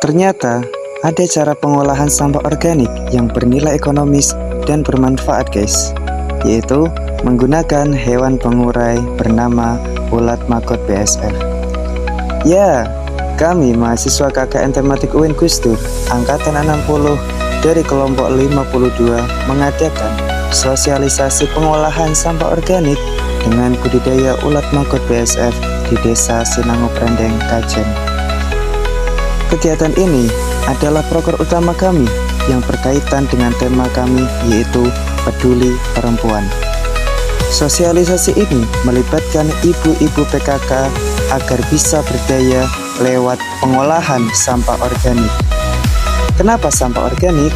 Ternyata ada cara pengolahan sampah organik yang bernilai ekonomis dan bermanfaat guys, yaitu menggunakan hewan pengurai bernama ulat maggot BSF. Ya, kami mahasiswa KKN Tematik UIN Gusdur Angkatan 60 dari kelompok 52 mengadakan sosialisasi pengolahan sampah organik dengan budidaya ulat maggot BSF di Desa Sinango Prendeng, Kajen. Kegiatan ini adalah proker utama kami yang berkaitan dengan tema kami, yaitu peduli perempuan. Sosialisasi ini melibatkan ibu-ibu PKK agar bisa berdaya lewat pengolahan sampah organik. Kenapa sampah organik?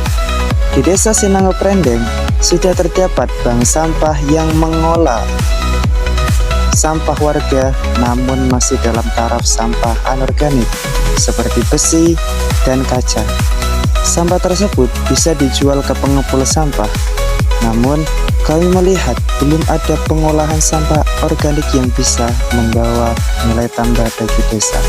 Di Desa Sinango Prendeng sudah terdapat bank sampah yang mengolah sampah warga namun masih dalam taraf sampah anorganik seperti besi dan kaca. Sampah tersebut bisa dijual ke pengepul sampah. Namun kami melihat belum ada pengolahan sampah organik yang bisa membawa nilai tambah bagi desa.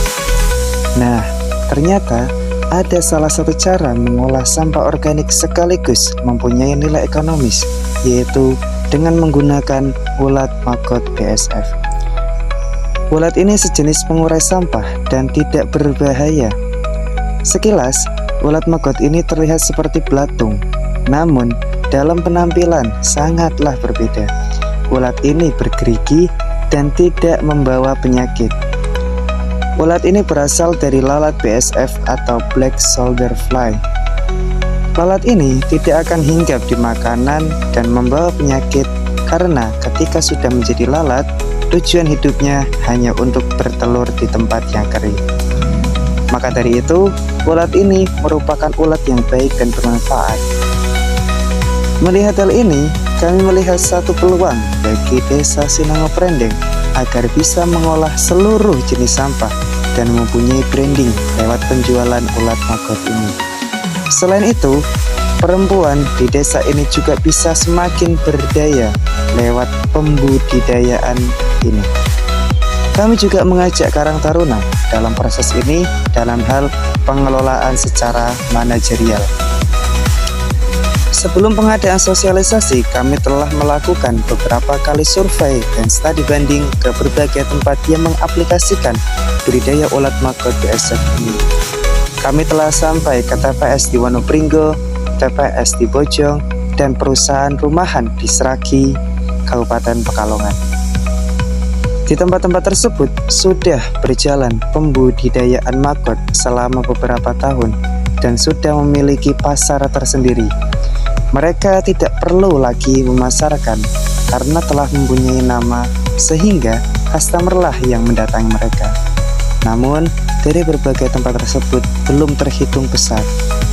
Nah, ternyata ada salah satu cara mengolah sampah organik sekaligus mempunyai nilai ekonomis, yaitu dengan menggunakan ulat maggot BSF. Ulat ini sejenis pengurai sampah dan tidak berbahaya. Sekilas, ulat maggot ini terlihat seperti belatung, namun dalam penampilan sangatlah berbeda. Ulat ini bergerigi dan tidak membawa penyakit. Ulat ini berasal dari lalat BSF atau Black Soldier Fly. Lalat ini tidak akan hinggap di makanan dan membawa penyakit karena ketika sudah menjadi lalat, tujuan hidupnya hanya untuk bertelur di tempat yang kering. Maka dari itu, ulat ini merupakan ulat yang baik dan bermanfaat. Melihat hal ini, kami melihat satu peluang bagi Desa Sinango Prendeng agar bisa mengolah seluruh jenis sampah dan mempunyai branding lewat penjualan ulat maggot ini. Selain itu, perempuan di desa ini juga bisa semakin berdaya lewat pembudidayaan ini. Kami juga mengajak Karang Taruna dalam proses ini dalam hal pengelolaan secara manajerial. Sebelum pengadaan sosialisasi, kami telah melakukan beberapa kali survei dan studi banding ke berbagai tempat yang mengaplikasikan budidaya ulat maggot BSF ini. Kami telah sampai ke TPS di Wonopringgo, TPS di Bojong, dan perusahaan rumahan di Sragi, Kabupaten Pekalongan. Di tempat-tempat tersebut sudah berjalan pembudidayaan maggot selama beberapa tahun dan sudah memiliki pasar tersendiri. Mereka tidak perlu lagi memasarkan karena telah mempunyai nama sehingga customer lah yang mendatangi mereka. Namun, dari berbagai tempat tersebut belum terhitung besar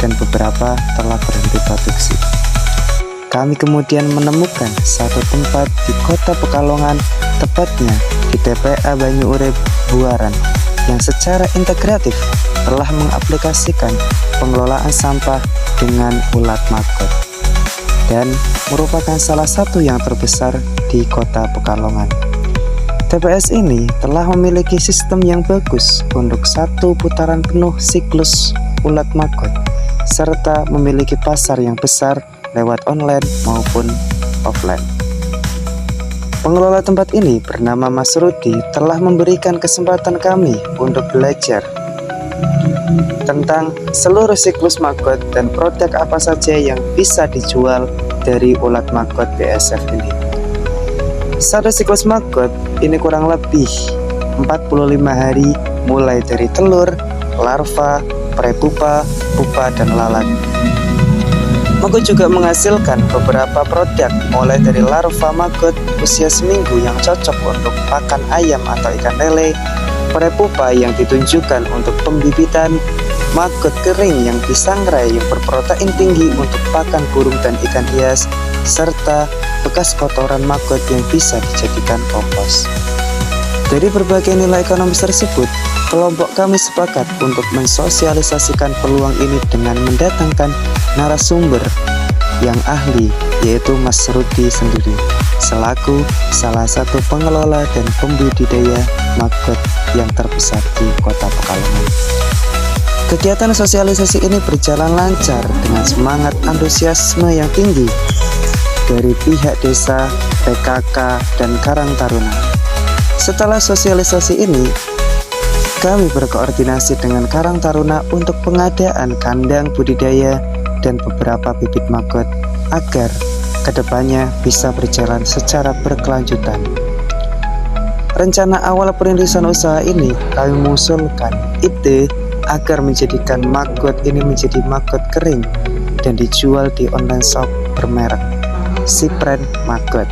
dan beberapa telah berhenti produksi. Kami kemudian menemukan satu tempat di Kota Pekalongan, tepatnya di TPA Banyu Urip, Buaran, yang secara integratif telah mengaplikasikan pengelolaan sampah dengan ulat maggot dan merupakan salah satu yang terbesar di Kota Pekalongan. TPS ini telah memiliki sistem yang bagus untuk satu putaran penuh siklus ulat maggot, serta memiliki pasar yang besar lewat online maupun offline. Pengelola tempat ini bernama Mas Rudi telah memberikan kesempatan kami untuk belajar tentang seluruh siklus maggot dan produk apa saja yang bisa dijual dari ulat maggot BSF ini. Satu siklus maggot ini kurang lebih 45 hari mulai dari telur, larva, prepupa, pupa, dan lalat. Maggot juga menghasilkan beberapa produk mulai dari larva maggot usia seminggu yang cocok untuk pakan ayam atau ikan lele, prepupa yang ditunjukkan untuk pembibitan, maggot kering yang disangrai yang berprotein tinggi untuk pakan burung dan ikan hias, serta bekas kotoran maggot yang bisa dijadikan kompos. Dari berbagai nilai ekonomis tersebut, kelompok kami sepakat untuk mensosialisasikan peluang ini dengan mendatangkan narasumber yang ahli, yaitu Mas Rudi sendiri, selaku salah satu pengelola dan pembudidaya maggot yang terbesar di Kota Pekalongan. Kegiatan sosialisasi ini berjalan lancar dengan semangat antusiasme yang tinggi dari pihak desa, PKK, dan Karang Taruna. Setelah sosialisasi ini, kami berkoordinasi dengan Karang Taruna untuk pengadaan kandang budidaya dan beberapa bibit maggot agar kedepannya bisa berjalan secara berkelanjutan. Rencana awal perintisan usaha ini kami mengusulkan ide agar menjadikan maggot ini menjadi maggot kering dan dijual di online shop bermerek Sipren Maggot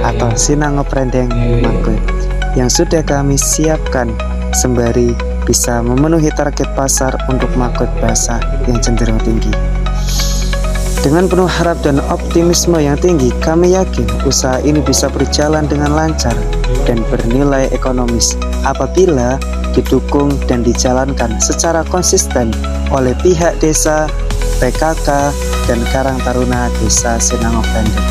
atau Sinango Prendeng Maggot yang sudah kami siapkan sembari bisa memenuhi target pasar untuk maggot basah yang cenderung tinggi. Dengan penuh harap dan optimisme yang tinggi, kami yakin usaha ini bisa berjalan dengan lancar dan bernilai ekonomis apabila didukung dan dijalankan secara konsisten oleh pihak desa, PKK, dan Karang Taruna Desa Sinango Prendeng,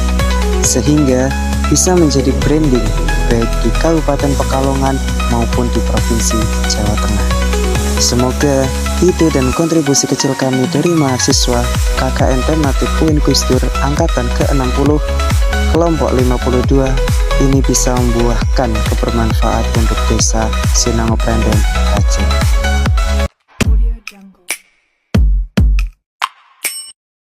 sehingga bisa menjadi branding baik di Kabupaten Pekalongan maupun di Provinsi Jawa Tengah. Semoga ide dan kontribusi kecil kami dari mahasiswa KKN Tematik UIN Gus Dur Angkatan ke-60 Kelompok 52 ini bisa membuahkan kebermanfaat untuk Desa Sinango Prendeng Aceh.